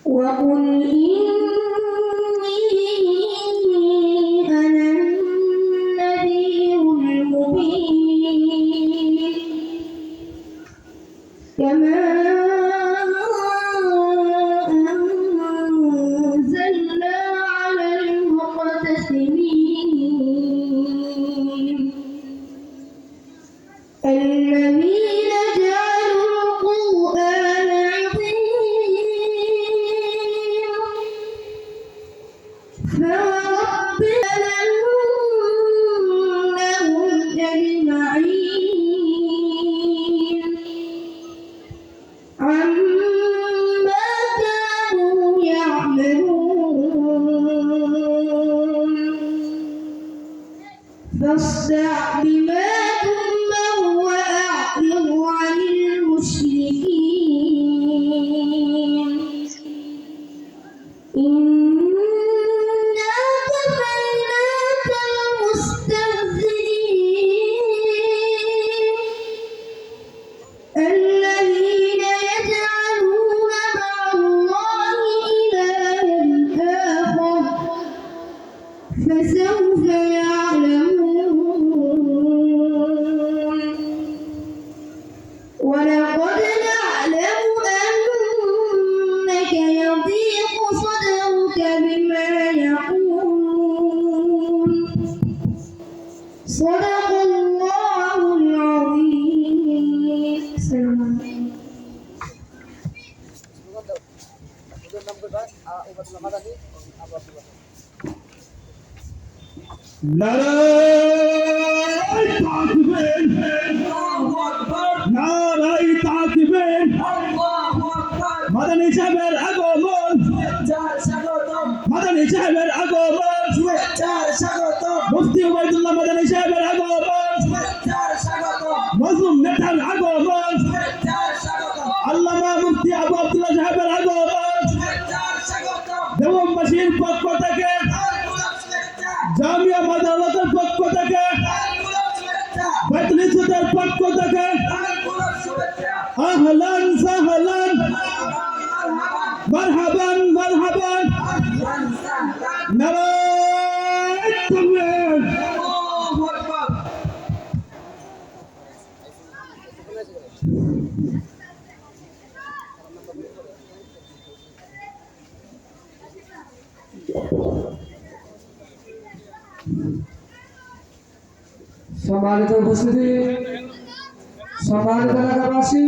وقل إني أنا النذير المبين كما أنزلنا على المقتسمين الذين جعلوا القرآن عظيم فوربك لننبئنهم أجمعين عما كانوا يعملون فاصدع بما تؤمر وأعرض عن المشركين إنا كفيناك المستهزئين الذين يجعلون مع الله إلها آخر فسوف يعلمون ولقد نعلم أنك يضيق صدرك بما يقولون صدق الله العظيم. السلام عليكم. নারায়ে তাকবীর আল্লাহু আকবার নারায়ে তাকবীর আল্লাহু আকবার মাদানী সাহেবের আগমন শুভেচ্ছার স্বাগতম মাদানী সাহেবের আগমন শুভেচ্ছার স্বাগতম মুফতি ওবায়দুল্লাহ মাদানী সাহেবের আগমন শুভেচ্ছার স্বাগতম মজলুম নেতার আগমন শুভেচ্ছার স্বাগতম আল্লামা মুফতি আবু আব্দুল্লাহ সাহেবের আগমন শুভেচ্ছার স্বাগতম দেওবন্দির পক্ষ থেকে জামিয়া মাদ্রাসার পক্ষ থেকে বাইতুল ইজ্জতের পক্ষ থেকে আহলান সাহলান মারহাবান মারহাবান নারায়ে তাকবীর আল্লাহু আকবার। সম্মানিত উপস্থিতি, সম্মানিত এলাকাবাসী,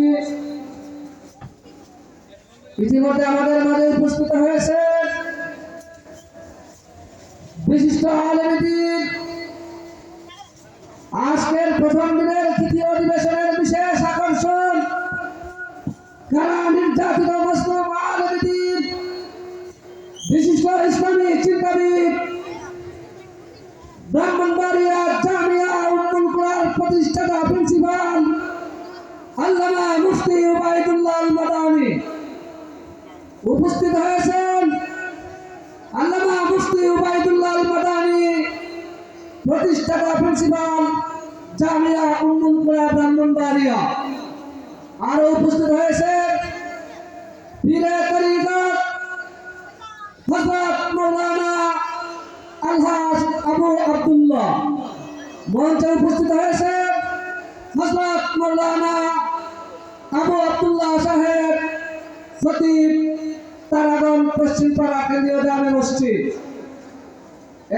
ইতিমধ্যে আমাদের মাঝে উপস্থিত হয়েছে বিশিষ্ট আলেম দ্বীন আজকের প্রথম দিনের তৃতীয় অধিবেশনের বিশেষ আকর্ষণ কারা নির্যাতিত মুসলিম আলেম দ্বীন বিশিষ্ট ইসলামী চিন্তাবিদ ব্রাহ্মণবাড়িয়া জামিয়া উম্মুল কুরআন প্রতিষ্ঠাতা প্রিন্সিপাল আল্লামা মুফতি ওবায়দুল্লাহ আল মাদানী উপস্থিত হয়েছেন আল্লামা মুফতি ওবায়দুল্লাহ আল মাদানী প্রতিষ্ঠাতা প্রিন্সিপাল জামিয়া উম্মুল কুরআন ব্রাহ্মণবাড়িয়া। আরো উপস্থিত হয়েছেন পীরে তরিকত হযরত মাওলানা আলহাজ আবু আব্দুল্লাহ। মঞ্চে উপস্থিত হয়েছে হযরত মাওলানা আবু আব্দুল্লাহ সাহেব খতিব তারাগণ পশ্চিমপাড়া কেন্দ্রীয় জামে মসজিদ।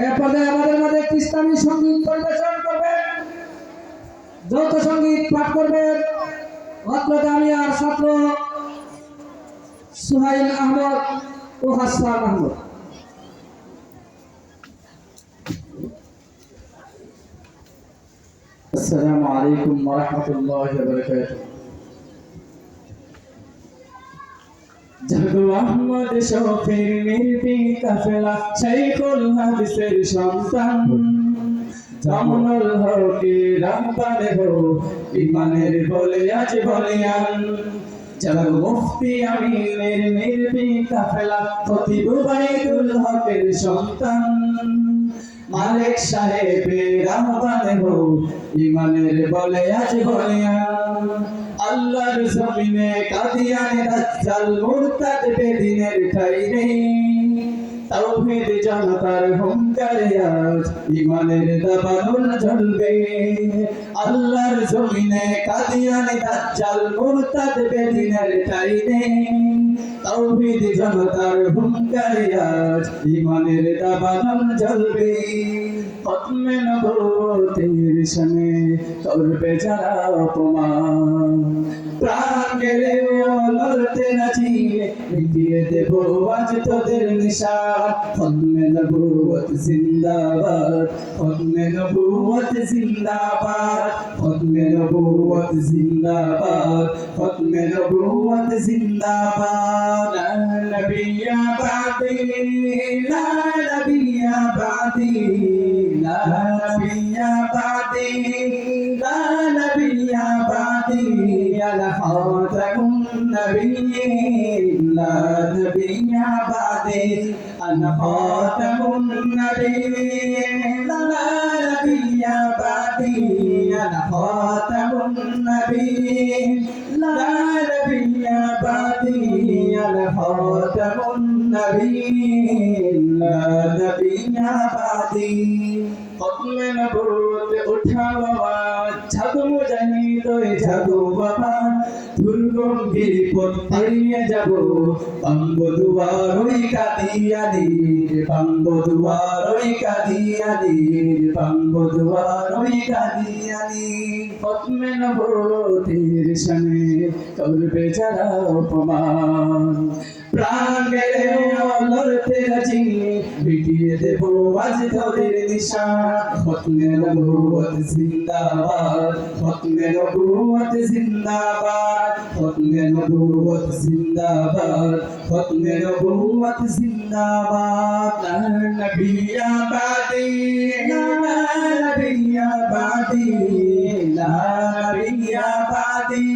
এরপরে আমাদের মাঝে একটি ইসলামী সঙ্গীত পরিবেশন করবেন, যৌথ সঙ্গীত পাঠ করবেন অত্র জামিয়ার ছাত্র সুহাইল আহমদ ও হাসান আহমদ। আসসালামু আলাইকুম ওয়া রাহমাতুল্লাহি ওয়া বারাকাতুহু। জাদু আহমদ শফির নির্ভীক কাফেলা শাইখুল হাদিসের সন্তান জামুনুল হকের রামপানে হো ইমানের বলে আজ বলিয়ান জালাল মুফতি আমিনের নির্ভীক কাফেলা খতিব বাইতুল হকের সন্তান মালিক সাহেবের রামপানে হো ইমানের বলে আজ বলিয়ান আল্লাহর জমিনে কাদিয়ানে দাজ্জাল মুরতাদ বেদিনের ঠাই নেই তাওহীদ জনতার হুঙ্কারে আজ ঈমানের দাবানল জ্বলবে আল্লাহর জমিনে কাদিয়ানে দাজ্জাল মুরতাদ বেদিনের ঠাই নেই তাওহীদ জনতার হুঙ্কারে আজ ঈমানের দাবানল জ্বলবে খতমে নবুয়তের শানে করবে যারা অপমান প্রাণ গেলেও লড়তে রাজি মিটিয়ে দেব আজ তোদের নিশান খতমে নবুয়ত জিন্দাবাদ খতমে নবুয়ত জিন্দাবাদ খতমে নবুয়ত জিন্দাবাদ খতমে নবুয়ত জিন্দাবাদ লা নবিয়্যা বাদি লা নবিয়্যা বাদি লা নবিয়্যা বাদি লা নবিয়্যা বাদি আনা খাতামুন নবিয়্যিন লা নবিয়্যা বাদি আনা খাতামুন নবিয়্যিন লা নবিয়্যা বাদি আনা খাতামুন নবিয়্যিন লা নবিয়্যা বাদি আনা খাতামুন নবিয়্যিন লা নবিয়্যা বাদি খতমে নবুয়ত উঠাও আওয়াজ জাগো মুজাহিদ ওই জাগো বাবা দুর্গম গিরিপথ পেরিয়ে যাব পাঙ্গো দুয়ার ওই কাদিয়ানির পাঙ্গো দুয়ার ওই কাদিয়ানির পাঙ্গো দুয়ার ওই কাদিয়ানির খতমে নবুয়তের শানে করবে যারা অপমান প্রাণ গেলেও লড়তে রাজি মিটিয়ে দেব আজ তোদের নিশান খতমে নবুয়ত জিন্দাবাদ খতমে নবুয়ত জিন্দাবাদ খতমে নবুয়ত জিন্দাবাদ খতমে নবুয়ত জিন্দাবাদ লা নবিয়্যা বাদি লা নবিয়্যা বাদি লা নবিয়্যা বাদি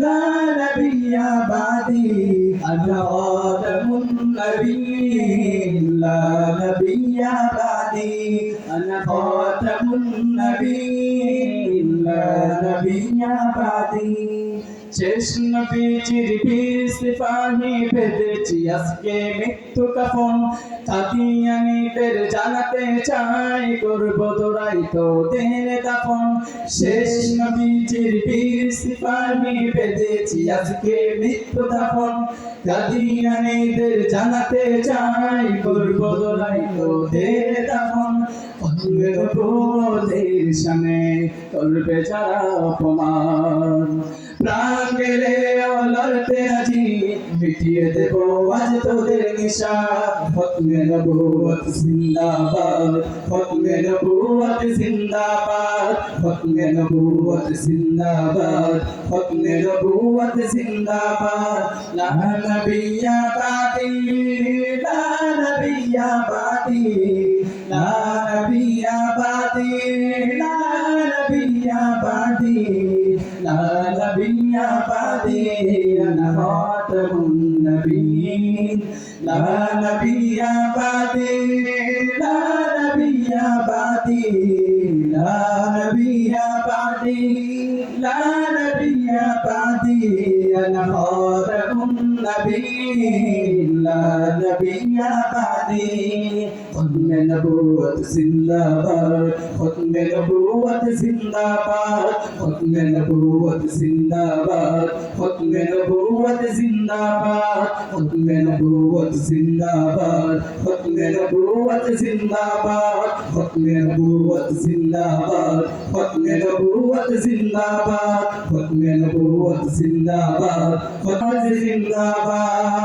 লা নবিয়্যা বাদি আনা খাতামুন নবিয়্যিন লা নবিয়্যা বাদি আনা খাতামুন নবিয়্যিন লা নবিয়্যা বাদি শেষ নবীজির বীর সিপাহী বেঁধেছি আজকে মৃত্যু কাফন কাদিয়ানীদের জানাতে চাই করব দোড়াই তোদের দাফন শেষ নবীজির বীর সিপাহী বেঁধেছি আজকে মৃত্যু দাফন কাদিয়ানীদের জানাতে চাই করব দোড়াই তোদের দাফন খতমে নবুয়তের শানে করবে যারা অপমান প্রাণ গেলে লড়তে রাজি মিটিয়ে দেব আজ তোদের নিশান খতমে নবুয়ত জিন্দাবাদ খতমে নবুয়ত জিন্দাবাদ খতমে নবুয়ত জিন্দাবাদ খতমে নবুয়ত জিন্দাবাদ লা নবিয়্যা বাদি লা নবিয়্যা বাদি লা নবিয়্যা বাদি লা নবিয়্যা বাদি লা নবিয়্যা বাদি আনা খাতামুন নবিয়্যিন লা নবিয়্যা বাদি লা নবিয়্যা বাদি লা নবিয়্যা বাদি লা নবিয়্যা বাদি আনা খাতামুন নবিয়্যিন লা নবিয়্যা বাদি খতমে নবুয়ত জিন্দাবাদ খতমে নবুয়ত জিন্দাবাদ খতমে নবুয়ত জিন্দাবাদ খতমে নবুয়ত জিন্দাবাদ খতমে নবুয়ত জিন্দাবাদ খতমে নবুয়ত জিন্দাবাদ খতমে নবুয়ত জিন্দাবাদ খতমে নবুয়ত জিন্দাবাদ খতমে নবুয়ত জিন্দাবাদ খতমে জিন্দাবাদ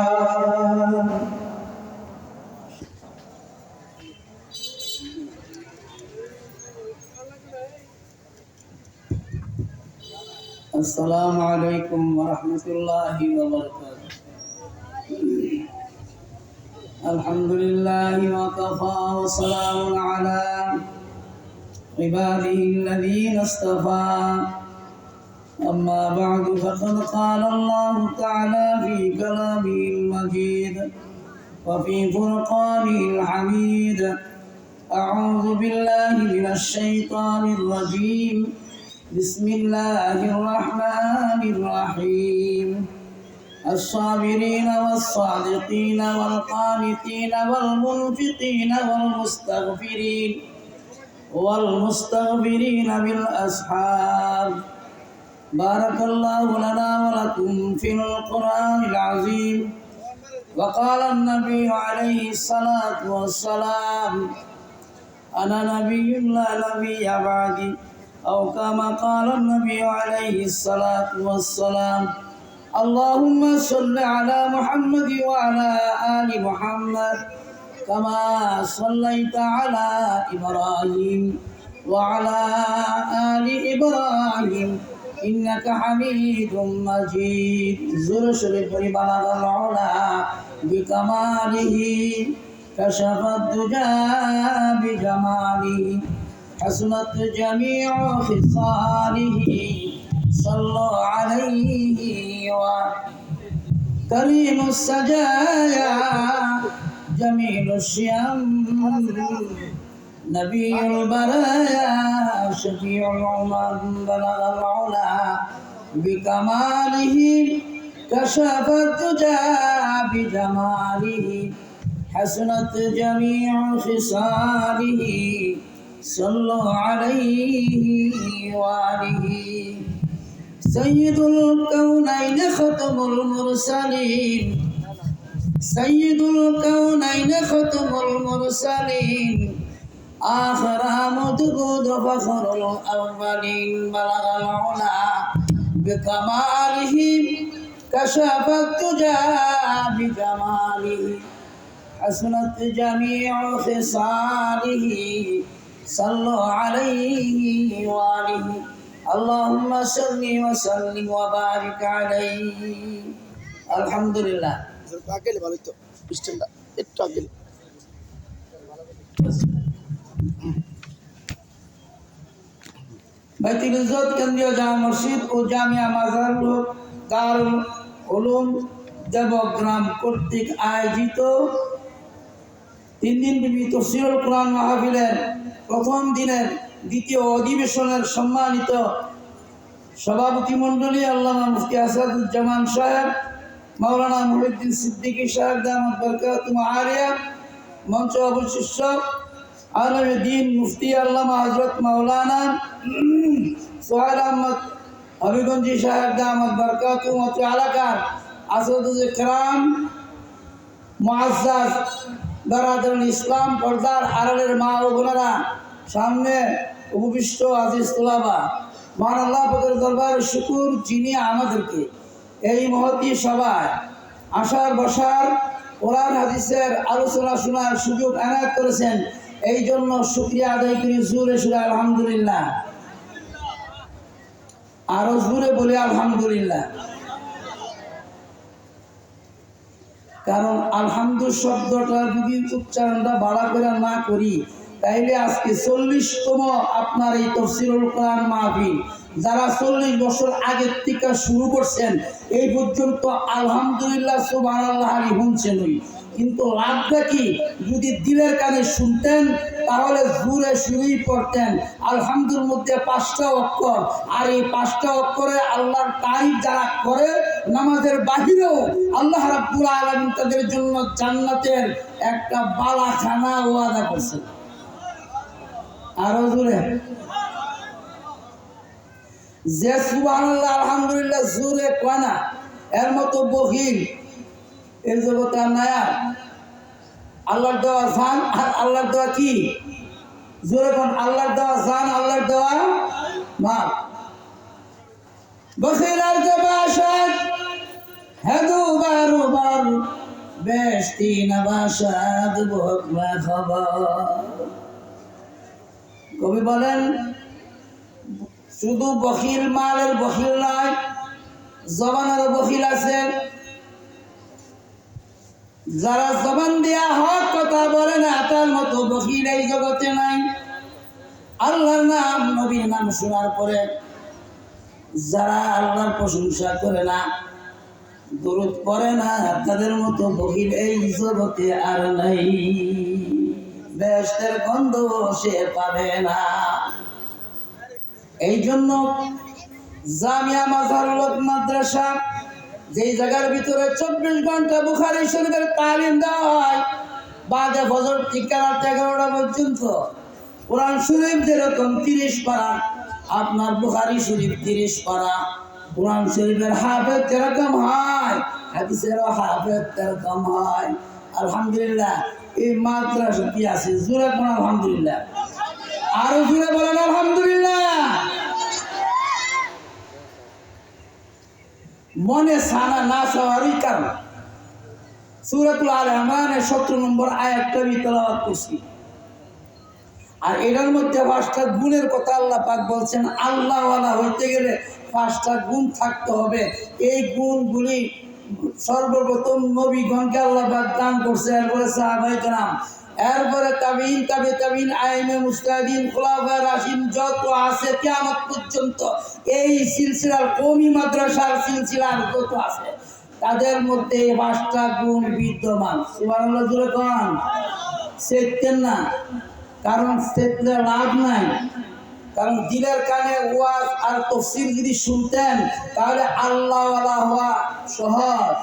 السلام عليكم ورحمة الله وبركاته. الحمد لله وكفى وسلام على عباده الذين اصطفى. أما بعد فقد قال الله تعالى في كلامه المجيد وفي فرقانه الحميد. أعوذ بالله من الشيطان الرجيم. بسم الله الرحمن الرحيم الصابرين والصادقين والقانتين والمنفقين والمستغفرين بالأسحار. بارك الله لنا ولكم في القرآن العظيم. وقال النبي عليه الصلاة والسلام أنا نبي لا نبي بعدي، أو كما قال النبي عليه الصلاة والسلام. اللهم صل على محمد وعلى آل محمد كما صليت على إبراهيم وعلى آل إبراهيم إنك حميد مجيد. زور شريف بلغ العلا بكماله كشف الدجى بجماله حسنت جميع خصاله صلوا عليه كريم السجايا جميل الشيم نبي البرايا شفيع الأمم بلغ العلا بكماله كشف الدجى بجماله حسنت جميع خصاله صلوا عليه وآله. سيد الكونين ختم المرسلين سيد الكونين ختم المرسلين آخر مدود فخر الأولين بلغ العلا بكماله كشف الدجى بجماله حسنت جميع خصاله صلوا عليه وآله. اللهم صل وسلم وبارك عليه. الحمد لله. বাইতুল ইজ্জত কেন্দ্রীয় জামা মসজিদ ও জামিয়া মাজারুল দারুল উলুম দেবগ্রাম কর্তৃক আয়োজিত 3 দিনব্যাপী তাফসীরুল কোরআন মাহফিলের প্রথম দিনের দ্বিতীয় অধিবেশনের সম্মানিত সভাপতি মণ্ডলী আল্লামা মুফতি আসাদুজ্জামান সাহেব, মাওলানা মুহিউদ্দিন সিদ্দিকী সাহেব দামাত বরকাতুহু আলিয়া, মঞ্চ অবশিষ্ট আলমে দ্বীন মুফতি আল্লামা হযরত মাওলানা সোহেল আহমদ হবিগঞ্জি সাহেব দামাত বরকাতুহু অত্র এলাকার আসাদুল কিরাম মুআজ্জাজ বারাদারুল ইসলাম পর্দার আড়ালের মা ও বোনেরা, সামনে উপবিষ্ট আজিজ তোলাবা, মহান আল্লাহ পাকের দরবারে শুকর যিনি আমাদেরকে এই মহতী সভায় আসার বসার কোরআন হাদিসের আলোচনা শোনার সুযোগ এনায়েত করেছেন, এই জন্য শুকরিয়া আদায় করি জোরে সুরে আলহামদুলিল্লাহ। আরো জোরে বলি আলহামদুলিল্লাহ। কারণ আলহামদু শব্দটা যদি উচ্চারণটা বাড়া করে না করি তাইলে আজকে 40তম আপনার এই তাফসীরুল কোরআন মাহফিল যারা 40 বছর আগের থেকে শুরু করছেন এই পর্যন্ত আলহামদুলিল্লাহ সুবহানাল্লাহ আলী শুনছেনই, কিন্তু লাভটা কি যদি দিলের কানে শুনতেন তাহলে জোরে শুরুই পড়তেন। আলহামদুর মধ্যে 5টা অক্ষর, আর এই 5টা অক্ষরে আল্লাহর তারিফ যারা করে নামাজের বাহিরেও আল্লাহ রাব্বুল আলামিন তাদের জন্য জান্নাতের একটা বালাখানা ওয়াদা করছেন। আরো জোরে যে সুবহানাল্লাহ আলহামদুলিল্লাহ জোরে কানা এর মতো বহিল এর জগতে নায়া। আল্লাহর দেওয়া জান আর আল্লাহর দেওয়া কি জোরে কোন, আল্লাহর দেওয়া জান আল্লাহর দেওয়া মা। বখিলার যে বাসাত হেদু বারবার বেশতি না বাসাত বকলা খবর। কবি বলেন শুধু বখিল মালের বখিল নয়, জবানের বখিল আছে। যারা জবান দিয়া হক কথা বলে না তার মতো বখিল এই জগতে নাই। আল্লাহর নাম নবীর নাম শোনার পরে যারা আল্লাহর প্রশংসা করে না, দরুদ পড়ে না, তাদের মতো বখিল এই জগতে আর নাই। বেহেশতের গন্ধ সে পাবে না। এই জন্য জামিয়া মাযহারুল হক মাদ্রাসা যেই জায়গার ভিতরে 24 ঘন্টা বুখারী শরীফের তালিম দেওয়া হয়, বাদে ফজর থেকে রাত 11টা পর্যন্ত। কোরআন শরীফ যেরকম 30 পারা, আপনার বুখারী শরীফ 30 পারা। কোরআন শরীফের হাফেজ যেরকম হয়, হাদিসেরও হাফেজ যেরকম হয়। আলহামদুলিল্লাহ, এই মাদ্রাসা কি আছে? জোরে কোন আলহামদুলিল্লাহ, আরো জোরে বলেন আলহামদুলিল্লাহ। মনে সানা না সওয়ারই কারণ সূরাতুল আলে ইমরানের 17 নম্বর আয়াতটা আমি তেলাওয়াত করছি। আর এটার মধ্যে 5টা গুণের কথা আল্লাহ পাক বলছেন। আল্লাহওয়ালা হইতে গেলে 5টা গুণ থাকতে হবে। এই গুণগুলি সর্বপ্রথম নবীগণকে আল্লাহ পাক দান করছে, এরপরে সাহাবায়ে কেরাম, এরপরে তাবিঈন, তাবিঈন, আইমে মুজতাহিদিন, খুলাফায়ে রাশিদিন যত আছে কিয়ামত পর্যন্ত এই সিলসিলার কওমি মাদ্রাসার সিলসিলার যত আছে তাদের মধ্যে 5টা গুণ বিদ্যমান। সুবহানাল্লাহ, জোরে কোন। সেতেন না, কারণ সেতলে লাভ নাই। কারণ দিলের কানে ওয়াজ আর তাফসীর যদি শুনতেন তাহলে আল্লাহওয়ালা হওয়া সহজ।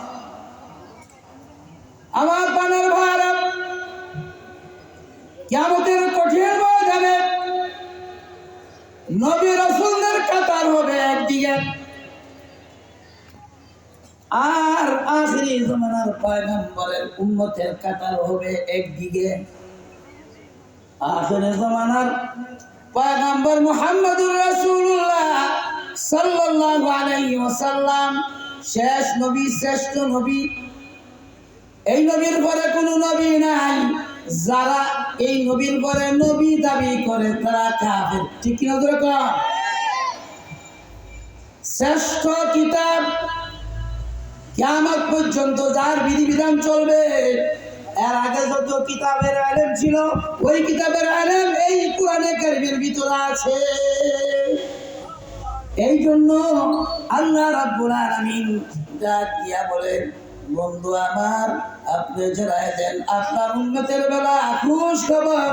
আমার পানার ভাইরা, কিয়ামতের কঠিন ময়দানে নবী রাসূলদের কাতার হবে একদিকে, আর আখিরি জামানার পয়গম্বরের উম্মতের কাতার হবে একদিকে। আখিরি জামানার পয়গম্বর মুহাম্মদুর রাসূলুল্লাহ সাল্লাল্লাহু আলাইহি ওয়াসাল্লাম শেষ নবী, শ্রেষ্ঠ নবী। এই নবীর পরে কোনো নবী নাই। যারা এই নবীর পরে নবী দাবি করে তারা কাফের। ঠিক কি না? শ্রেষ্ঠ কিতাব কিয়ামত পর্যন্ত যার বিধিবিধান চলবে, এর আগে যত কিতাবের ইলম ছিল ওই কিতাবের ইলম এই কোরআনে কারীমের ভিতরে আছে। এই জন্য আল্লাহ রাব্বুল আলামিন ডাক দিয়া বলেন, বন্ধু আমার, আপনি জানাই দেন আপনার উম্মতের বেলা খুশ খবর।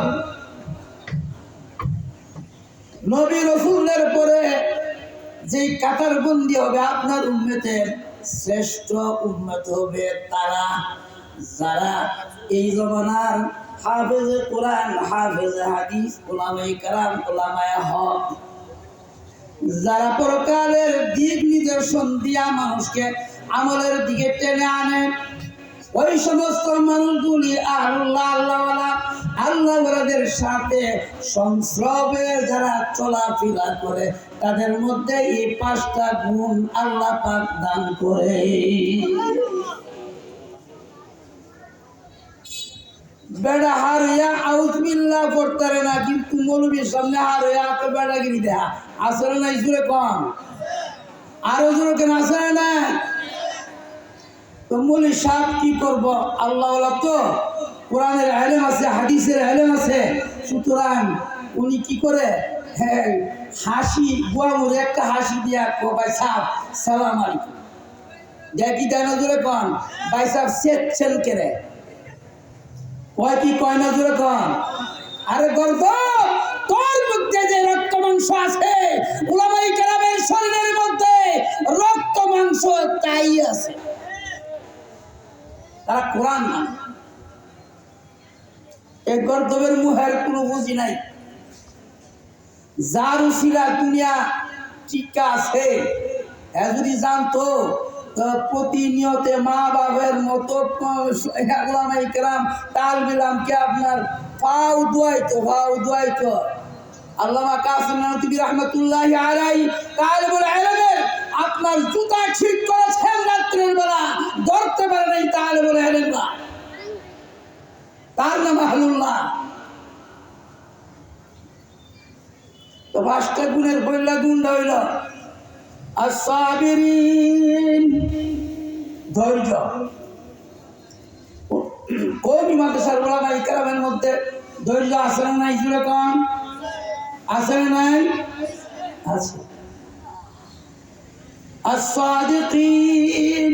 নবী রাসূলের পরে যে কাতার বন্দী হবে আপনার উম্মতের শ্রেষ্ঠ উম্মত হবে তারা যারা এই জমানার হাফেজে কোরআন, হাফেজে হাদিস, উলামায়ে কেরাম, উলামায়ে হক, যারা পরকালের দিক নিদর্শন দিয়া মানুষকে আমলের দিকে টেনে আনে, ওই সমস্ত মানুষগুলি আল্লাহ আল্লাহওয়ালা, আল্লাহওয়ালাদের সাথে সংস্রবে যারা চলাফেরা করে তাদের মধ্যে এই 5টা গুণ আল্লাহ পাক দান করে। বেড়া হারিয়া আউযুবিল্লাহ পড়তে না, কিন্তু মৌলবীর সামনে হারিয়া তো বেড়াগিরি দেয়া আসলে নাই। জোরে কম, আরো জোরে কেন আসলে না? তো মৌলী সাহেব কি করবো? আল্লাহওয়ালা তো, কোরআনের ইলম আছে, হাদিসের ইলম আছে, সুতরাং উনি কি করে? হ্যাঁ, হাসি গুয়ামুর একটা হাসি দিয়া কো, ভাই সাহেব সালাম আলাইকুম দেখি দেয় না। জোরে কন, ভাই সাহেব সেচ্ছেন কেড়ে ওই কি কয় না? জোরে কন। আরে গর্ব, তোর মধ্যে যে রক্ত মাংস আছে, উলামায়ে কেরামের শরীরের মধ্যে রক্ত মাংস তাই আছে, তারা কোরআন মানে। এই গর্দবের মুহের কোনো বুঝি নাই। যার উসিলা দুনিয়া টিকা আছে, যদি জানতো প্রতিনিয়তে মা বাবার মতো উলামায়ে কেরাম তালিবে ইলমকে আপনার পাও দুয়াইতো। আল্লামা কাসিম নানতুবি রাহমাতুল্লাহি আলাইহি তালিবুল ইলমের আপনার জুতা ঠিক করেছেন রাত্রের বেলা, ধরতে পারে নাই তালিবুল ইলম, তার নাম আহলুল্লাহ। তো 5টা গুণের পয়লা গুণটা হইল as-sabirin, ধৈর্য। কওমি মাদ্রাসার উলামায়ে কেরামের মধ্যে ধৈর্য আছে না নাই? জোরে কম, আছে না নাই? আছে। as-sadiqin,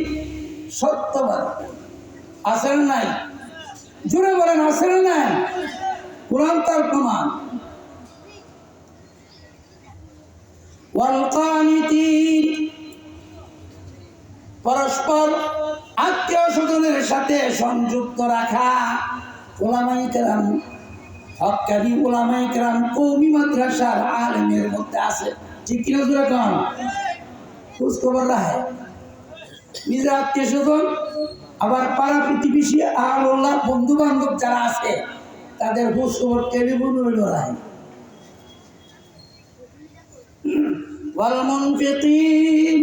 সত্যবাদী আছে না নাই? জোরে বলেন, আছে না নাই? কোরআন তার প্রমাণ। ওয়াল কানিতিন, পরস্পর আত্মীয় স্বজনের সাথে সংযুক্ত রাখা। উলামায়ে কেরাম, হক্কানি উলামায়ে কেরাম কওমি মাদ্রাসার আলেমের মধ্যে আছে, ঠিক কিনা জোরে কোন? খোঁজ খবর রাখে নিজের আত্মীয় স্বজন, আবার পাড়া প্রতিবেশী আল্লাহ বন্ধু বান্ধব যারা আছে তাদের খোঁজ খবর টেলিফোন হইল রাখে। ওয়াল মুনফিকিন,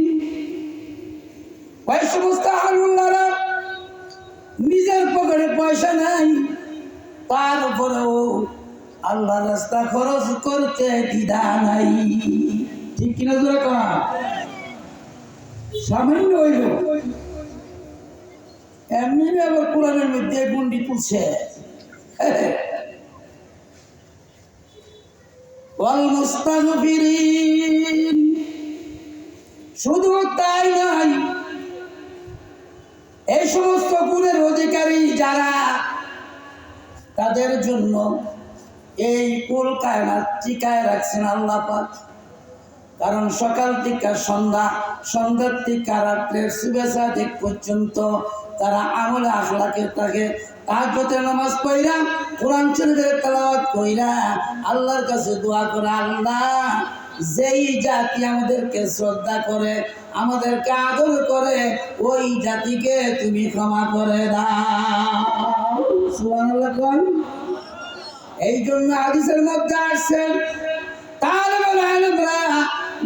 ওই সমস্ত আল্লাহরা নিজের পকেটে পয়সা নাই, তারপরেও আল্লাহর রাস্তা খরচ করতে দ্বিধা নাই, ঠিক কিনা জোরে কোন? সামান্য হইল এমনি আবার কোরআনের মধ্যে গুন্ডি তুলছে। ওয়াল মুস্তাগফিরিন, শুধু তাই নয়, এই সমস্ত গুণের অধিকারী যারা, তাদের জন্য এই কুল কায়নাত টিকায় রাখছেন আল্লাহ পাক। কারণ সকাল থেকে সন্ধ্যা, সন্ধ্যার থেকে রাত্রের শুভেচ্ছা দিক পর্যন্ত তারা আমলে আখলাকে থাকে, তাহাজ্জুদের নামাজ পড়া, কোরআন শরীফের তেলাওয়াত কইরা আল্লাহর কাছে দোয়া করে, আল্লাহ যেই জাতি আমাদেরকে শ্রদ্ধা করে, আমাদেরকে আদর করে, ওই জাতিকে তুমি ক্ষমা করে দাও। সুবহানাল্লাহ কোন? এই জন্য হাদিসের মধ্যে আসছে তালেবুল ইলমরা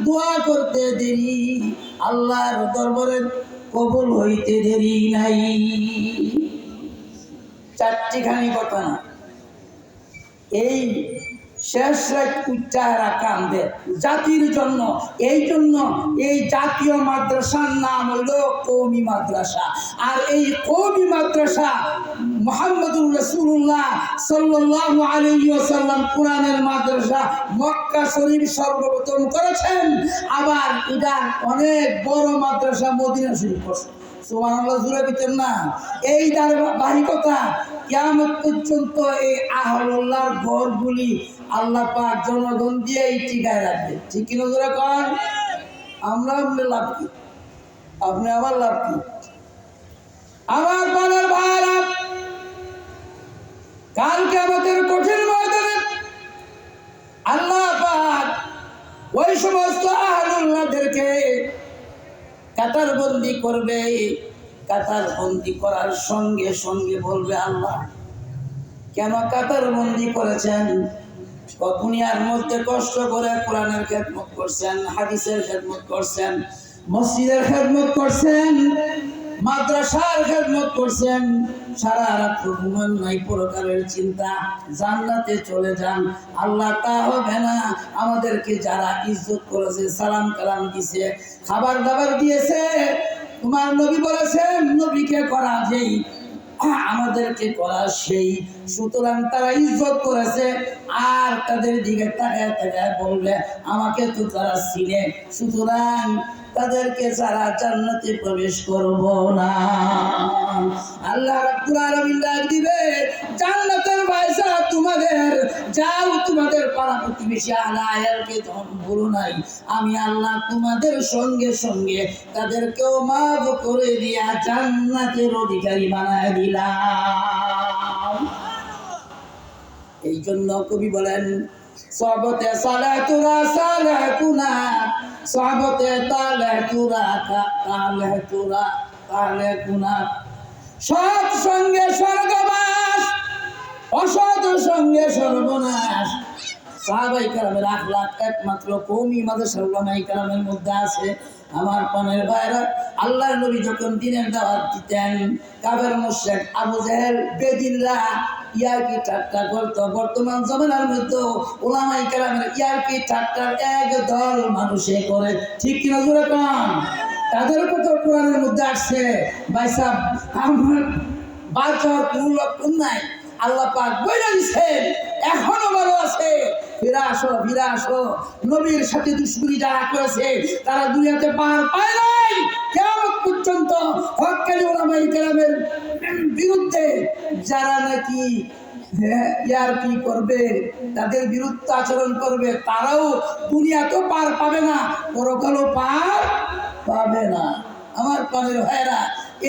দোয়া করতে দেরি, আল্লাহর দরবারে কবুল হইতে দেরি নাই। চারটিখানি ঘটনা এই শেষ রাত উচ্চারা কান্দে জাতির জন্য। এই জন্য এই জাতীয় মাদ্রাসার নাম হলো কওমি মাদ্রাসা। আর এই কওমি মাদ্রাসা মুহাম্মদুর রাসূলুল্লাহ সাল্লাল্লাহু আলাইহি ওয়াসাল্লাম কোরআনের মাদ্রাসা মক্কা শরীফ সর্বপ্রথম করেছেন। আবার এটা অনেক বড় মাদ্রাসা মদিনা শরীফ করছে। সুবহানাল্লাহ, জুড়ে দিতেন না? এই ধারাবাহিকতা কিয়ামত পর্যন্ত এই আহলুল্লাহর ঘরগুলি আল্লাহ পাক জনগণ দিয়ে টিকায় রাখবে, ঠিক কিনা জোরে কন? আমরা লাভ কি? আপনি আমার লাভ কি? আমার বলার ভাইরা, কালকে আমাদের কঠিন ময়দানে আল্লাহ পাক ওই সমস্ত আহলুল্লাহদেরকে কাতার বন্দি করবে। কাতার বন্দি করার সঙ্গে সঙ্গে বলবে, আল্লাহ কেন কাতার বন্দি করেছেন? দুনিয়ার মধ্যে কষ্ট করে কোরআনের খেদমত করছেন, হাদিসের খেদমত করছেন, মসজিদের খেদমত করছেন, মাদ্রাসার খেদমত করছেন, সারা রাত ঘুমান নাই, প্রকারের চিন্তা, জান্নাতে চলে যান। আল্লাহ তা হবে না। আমাদেরকে যারা ইজ্জত করেছে, সালাম কালাম দিয়েছে, খাবার দাবার দিয়েছে, তোমার নবী বলেছেন নবীকে করা যেই আমাদেরকে করা সেই, সুতরাং তারা ইজ্জত করেছে। আর তাদের দিকে তাকায় তাকায় বলবে আমাকে তো তারা চিনে, সুতরাং তাদেরকে যারা জান্নাতে প্রবেশ করব না। আল্লাহ রাব্বুল আলামিন ডাক দিবে, জান্নাতের ফয়সালা তোমাদের, যাও তোমাদের পাড়া প্রতিবেশী আলায়ালকে বলো নাই, আমি আল্লাহ তোমাদের সঙ্গে সঙ্গে তাদেরকেও মাফ করে দিয়া জান্নাতের অধিকারী বানায় দিলাম। এই জন্য কবি বলেন, সবতে সালাতুরা সালাতুনা, সবতে তালাতুরা তালাতুরা তালাতুনা। সৎ সঙ্গে স্বর্গবাস, অসৎ সঙ্গে সর্বনাশ। সাহাবায়ে কেরামের আখলাক একমাত্র কওমি মাদ্রাসার উলামায়ে কেরামের মধ্যে আছে। আমার পানের ভাইরা, আল্লাহর নবী যখন দ্বীনের দাওয়াত দিতেন, কাফের মুশরিক আবু জেহেল বেদিল্লাহ ইয়ারকি ঠাট্টা করতো। বর্তমান জমানার মধ্যে উলামায়ে কেরামের ইয়ারকি ঠাট্টার এক দল মানুষে করে, ঠিক কিনা জোরে কোন? তাদের কত কোরআনের মধ্যে আসছে, ভাই সাহেব আমার বাঁচার কোনো লক্ষণ নাই। আল্লাহ পাক বলে দিচ্ছেন এখনো ভালো আছে, ফিরে আসো, ফিরে আসো। নবীর সাথে দুশমনি যারা করেছে তারা দুনিয়াতে পার পায় নাই। কিয়ামত পর্যন্ত হক্কানি উলামায়ে কেরামের বিরুদ্ধে যারা নাকি হ্যাঁ, ইয়ার কি করবে, তাদের বিরুদ্ধে আচরণ করবে, তারাও দুনিয়া তো পার পাবে না, পরকালও পার পাবে না। আমার প্রাণের ভাইরা,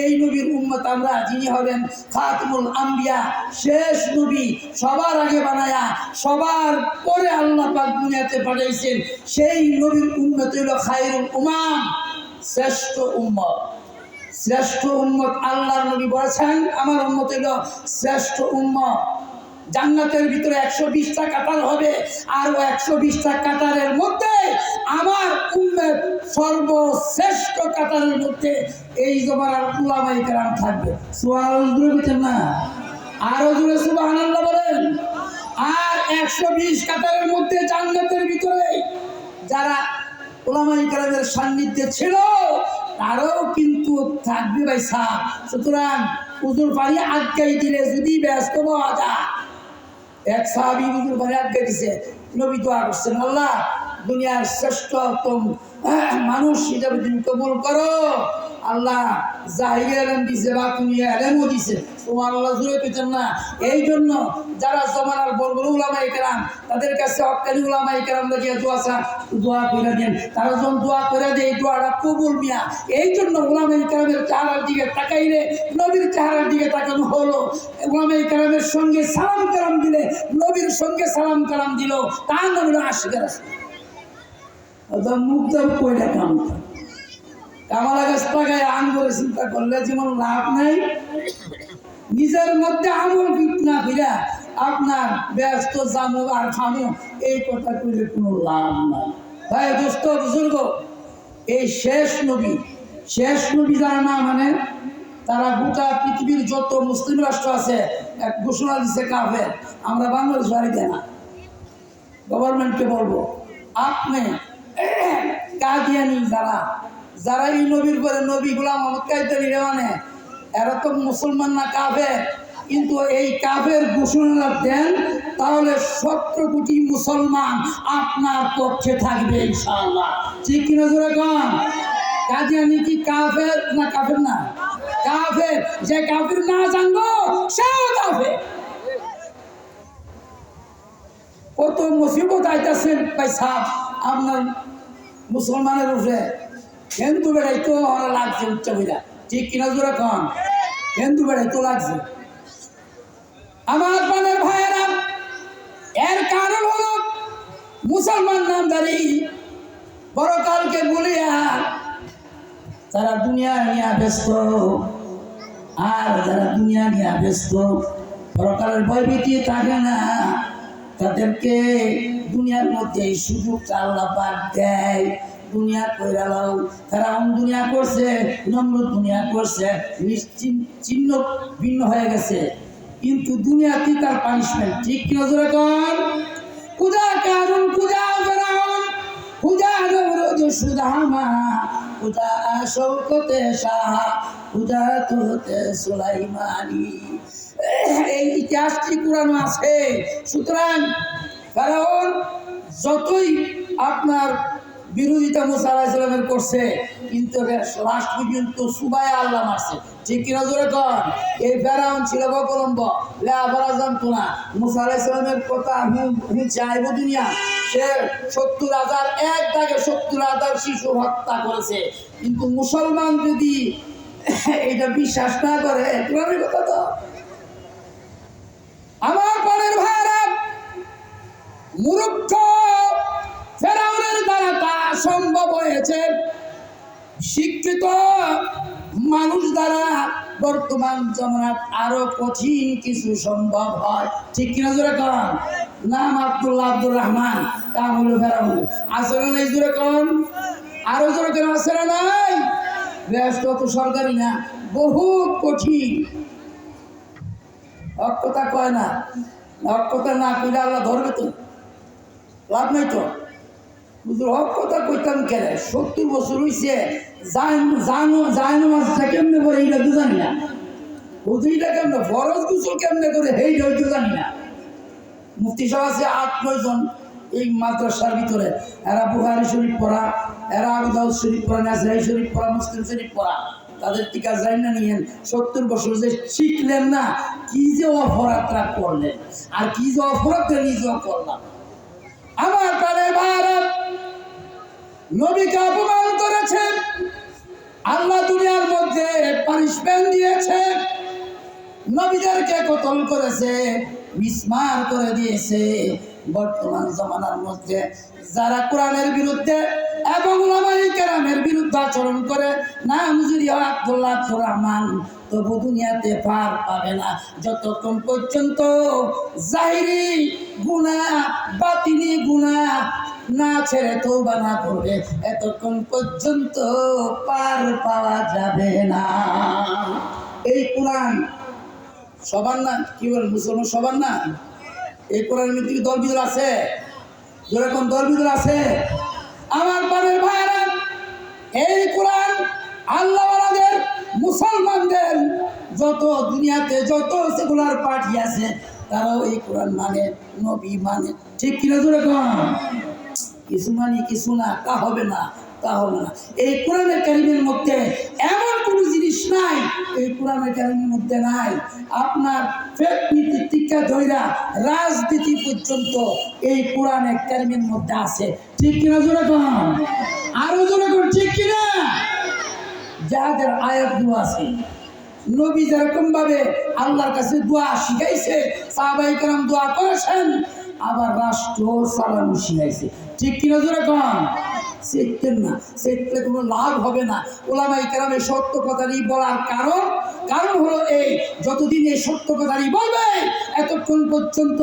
এই নবীর উম্মত আমরা, যিনি হবেন খাতমুল আম্বিয়া, শেষ নবী, সবার আগে বানায়া সবার পরে আল্লাহ পাক দুনিয়াতে পাঠাইছেন, সেই নবীর উম্মত হইল খায়রুল উমাম, শ্রেষ্ঠ উম্মত। শ্রেষ্ঠ উম্মত আল্লাহর নবী বলেছেন, আমার উম্মত হইল শ্রেষ্ঠ উম্মত। জান্নাতের ভিতরে 120টা কাতার হবে, আর ও 120টা কাতারের মধ্যে আমার উম্মত সর্বশ্রেষ্ঠ কাতারের মধ্যে এই জমানার উলামায়ে কেরাম থাকবে। সুবহানাল্লাহ বলেন না, আরো জোরে সুবহানাল্লাহ বলেন। আর 120 কাতারের মধ্যে জান্নাতের ভিতরে যারা উলামায়ে কেরামের সান্নিধ্যে ছিল তারাও কিন্তু থাকবে ভাই সাহেব। সুতরাং হুজুর পারি আজ্ঞাই দিলে যদি ব্যস্ত পাওয়া যায়, এক সাহাবী হুজুর পারি আজ্ঞা দিছে, নবী দোয়া করছেন, আল্লাহ দুনিয়ার শ্রেষ্ঠতম মানুষ হিসাবে তুমি কবুল করো। আল্লাহ জাহির এলেম দিছে বা তুমি এলেমও দিছে, তোমার আল্লাহ জুড়ে পেতেন না। এই জন্য যারা জমানার বড় বড় উলামায়ে কেরাম, তাদের কাছে হক্কানি উলামায়ে কেরাম লাগিয়ে দোয়া করে দেন। তারা যখন দোয়া করে দেয়, এই দোয়াটা কবুল মিয়া। এই জন্য উলামায়ে কেরামের চেহারার দিকে তাকাইলে নবীর চেহারার দিকে তাকানো হলো। উলামায়ে কেরামের সঙ্গে সালাম কালাম দিলে নবীর সঙ্গে সালাম কালাম দিল, তার নাম হলো আশিকের রাসূল। মুখ দাম কইরা কামালা গাছ লাগায় আম করে চিন্তা করলে যেমন লাভ নাই, নিজের মধ্যে আমল ফিটনা ফিরা আপনার ব্যস্ত জামু আর খামু, এই কথা কইলে কোনো লাভ নাই। ভাই দোস্ত বুজুর্গ, এই শেষ নবী যারা না মানে, তারা গোটা পৃথিবীর যত মুসলিম রাষ্ট্র আছে এক ঘোষণা দিচ্ছে কাফের। আমরা বাংলাদেশ বাড়ি দেয় না, গভর্নমেন্টকে বলবো, আপনি কাদিয়ানি যারা এই নবীর পরে নবী গোলাম মোহাম্মদ কাদিয়ানি মানে, এরা তো মুসলমান না, কাফের। কিন্তু এই কাফের ঘোষণা দেন, তাহলে 17 কোটি মুসলমান আপনার পক্ষে থাকবে ইনশাআল্লাহ। ঠিক কিনা জোরে কন? কাদিয়ানি কি কাফের না? কাফের না, কাফের। যে কাফের না জানবো সেও কাফের। কত মুসিবত আইতাছেন পয়সা আপনার মুসলমানের উপরে, হিন্দু বেড়াই তো লাগছে উচ্চ বিরা। ঠিক কিনা জোরে কন? হিন্দু বেড়াই তো লাগছে। আমার প্রাণের ভাইয়েরা, এর কারণ হলো মুসলমান নামদারি বড়কালকে বলিয়া তারা দুনিয়া নিয়ে ব্যস্ত। আর যারা দুনিয়া নিয়ে ব্যস্ত, পরকালের ভয়ভীতি থাকে না, তাদেরকে দুনিয়ার মধ্যে এই সুযোগটা আল্লাহ পাক দেয়। দুনিয়া কইরা লাও, তারা দুনিয়া করছে, নম্র দুনিয়া করছে, চিহ্ন ভিন্ন হয়ে গেছে, কিন্তু দুনিয়াতে তার পানিশমেন্ট। ঠিক কি নজরে কর? খুদা কারণ, খুদা ফেরাউন, খুদা নমরুদ সুদামা, খুদা শওকতে শাহ, খুদা তুরতে সুলাইমানি। এই ইতিহাসটি কোরআনে আছে। সুতরাং ফেরাউন যতই আপনার বিরোধিতা মুসা আলাইহিস সালামের করছে, কিন্তু লাস্ট পর্যন্ত সুবাইয়া আল্লাহ মারছে। ঠিক কিনা জোরে কর? এই ফেরাউন ছিল বকলম্ব, লেখাপড়া জানতো না। মুসা আলাইহিস সালামের কথা চাইব দুনিয়া, সে 70,000 এক দাগে 70,000 শিশু হত্যা করেছে। কিন্তু মুসলমান যদি এটা বিশ্বাস না করে, কোরআনের কথা তো। আমার পরের ভাইরা, মূর্খ ফেরাউনের দ্বারা তা সম্ভব হয়েছে, শিক্ষিত মানুষ দ্বারা বর্তমান জমানাত আরো কঠিন কিছু সম্ভব হয়। ঠিক কিনা জোরে কন? নাম আব্দুল্লাহ আব্দুর রহমান, কাম হলো ফেরাউন। আসলে নাই জোরে কন? আরো জোরে কেন? আসলে নাই? ব্যস্ত তো সরকারি না, বহুত কঠিন। হক কথা কয় না, হক কথা না কইলে আল্লাহ ধরবে তো, লাভ নাই তো। হক কথা কইতাম কেন? 70 বছর হইছে, জানো মাছটা কেমনে করে এইটা তো জানি না, হুজুরিটা কেমনে ফরজ গোসল কেমনে করে এইটা হইতে জানি না। মুফতি সাহেব আছে 8-9 জন এই মাদ্রাসার ভিতরে, এরা বুখারী শরীফ পড়া, এরা আবু দাউদ শরীফ পড়া, নাসাই শরীফ পড়া, মুসলিম শরীফ পড়া। তাদের টিকা যাই না নিয়েন 70 বছর যে শিখলেন না কি যে অপরাধটা করলেন আর কি যে অপরাধটা নিজেও করলাম। আমার প্রাণের ভারত নবীকে অপমান করেছেন, আল্লাহ দুনিয়ার মধ্যে পানিশমেন্ট দিয়েছে, নবীদেরকে কতল করেছে, মিসমার করে দিয়েছে। বর্তমান জমানার মধ্যে যারা কোরআনের বিরুদ্ধে এবং উলামায়ে কেরামের বিরুদ্ধে আচরণ করে, নাম যদি হয় আব্দুল্লাহ আব্দুর রহমান, তবু দুনিয়াতে পার পাবে না যতক্ষণ পর্যন্ত জাহিরি গুনাহ বাতিনি গুনাহ না ছেড়ে তওবা না করবে, এতক্ষণ পর্যন্ত পার পাওয়া যাবে না। এই কোরআন সবার না, কি বলেন মুসলমান সবার না? এই কোরআনের মধ্যে দল বিদল আছে, যেরকম দল বিদল আছে। আমার পানের ভাইরা, এই কোরআন আল্লাহওয়ালাদের মুসলমানদের যত দুনিয়াতে যত সেকুলার পার্টি আছে তারাও এই কোরআন মানে, নবী মানে, ঠিক কিনা? যেরকম কিছু মানি কিছু না, তা হবে না, তা হবে না। এই কোরআনের কারিমের মধ্যে এমন কোনো জিনিস নাই, এই কোরআনের কারিমের মধ্যে নাই আপনার ফেক নীতি টিকা ধৈরা রাজনীতি পর্যন্ত এই কোরআনের কারিমের মধ্যে আছে, ঠিক কিনা? যেরকম আরো যেরকম, ঠিক কিনা? যাদের আয়াতগুলো আছে, নবী যেরকম ভাবে আল্লাহর কাছে দোয়া শিখাইছে, সাহাবায়ে কেরাম দোয়া করেছেন, আবার রাষ্ট্র চালানো শিখাইছে, ঠিক কিনা? যেরকম শিখতেন না, শিখতে কোনো লাভ হবে না। উলামায়ে কেরামের সত্য কথাটি বলার কারণ হলো এই, যতদিন এই সত্য কথাটি বলবে এতক্ষণ পর্যন্ত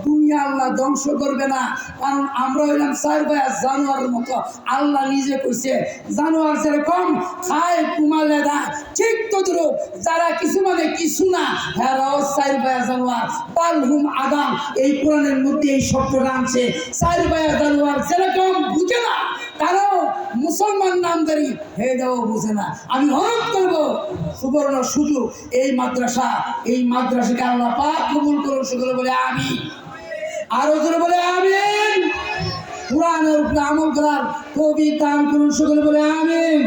দুনিয়া আল্লাহ ধ্বংস করবে না। কারণ আমরা হইলাম সাইবা জানোয়ারের মতো। আল্লাহ নিজে কইছে জানোয়ার যেরকম খায় কুমালে দেয়, ঠিক তদ্রুপ যারা কিছু মানে কিছু না, হেরাও সাইবা জানোয়ার, বালহুম আদাম। এই কোরআনের মধ্যে এই শব্দটা আনছে, সাইবা জানোয়ার যেরকম বুঝে না, কারণ মুসলমান নামদারি হয়ে যাওয়া বুঝে না। আমি অনুরোধ করবো, সুবর্ণ সুযোগ এই মাদ্রাসাকে আল্লাহ পাক কবুল করুন। সকলে বলে আমিন, আরো জোরে বলে আমিন। কোরআনের উপরে আমল করার তৌফিক দান করুন। সকলে বলে আমিন।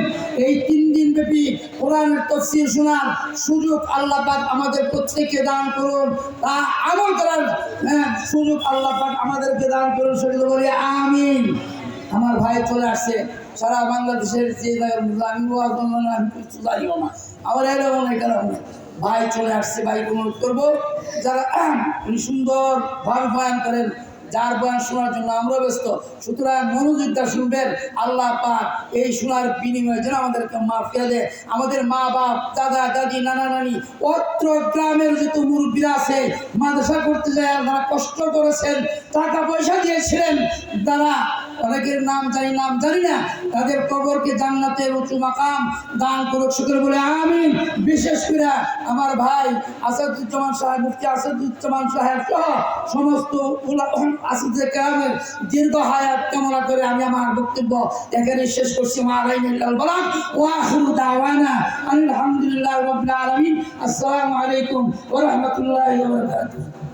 এই 3 দিন ব্যাপী কোরআনের তাফসীর শোনার সুযোগ আল্লাহ পাক আমাদের প্রত্যেককে দান করুন, তা আমল করার সুযোগ আল্লাহ পাক আমাদেরকে দান করুন। সকলে বলে আমিন। আমার ভাই চলে আসছে সারা বাংলাদেশের যে আমি কিছু জানিও না, আমার এরকম অনেক ভাই চলে আসছে। ভাইকে অনুরোধ করবো যারা উনি সুন্দরভাবে বয়ান করেন, যার বয়ান শোনার জন্য আমরা ব্যস্ত, সুতরাং মনোযোগটা শুনবেন। আল্লাহ পাক এই শোনার বিনিময়ে যেন আমাদেরকে মাফিয়া দেয়। আমাদের মা বাপ, দাদা দাদি, নানা নানি, অত্র গ্রামের যত মুরব্বীরা আছে, মাদ্রাসা করতে যায় যারা কষ্ট করেছেন, টাকা পয়সা দিয়েছিলেন, যারা অনেকের নাম জানি না, তাদের কবরকে জান্নাতের উঁচু মাকাম দান করুক। সকলে বলে আমিন। বিশেষ করে আমার ভাই আসাদুজ্জামান সাহেব, মুফতি আসাদুজ্জামান সাহেব সহ সমস্ত আসিদে কেরামের দীর্ঘ হায়াত কামনা করে আমি আমার বক্তব্য এখানে শেষ করছি। আলহামদুলিল্লাহ রাব্বিল আলামিন। আসসালামু আলাইকুম ওয়া রাহমাতুল্লাহি ওয়া বারাকাতুহু।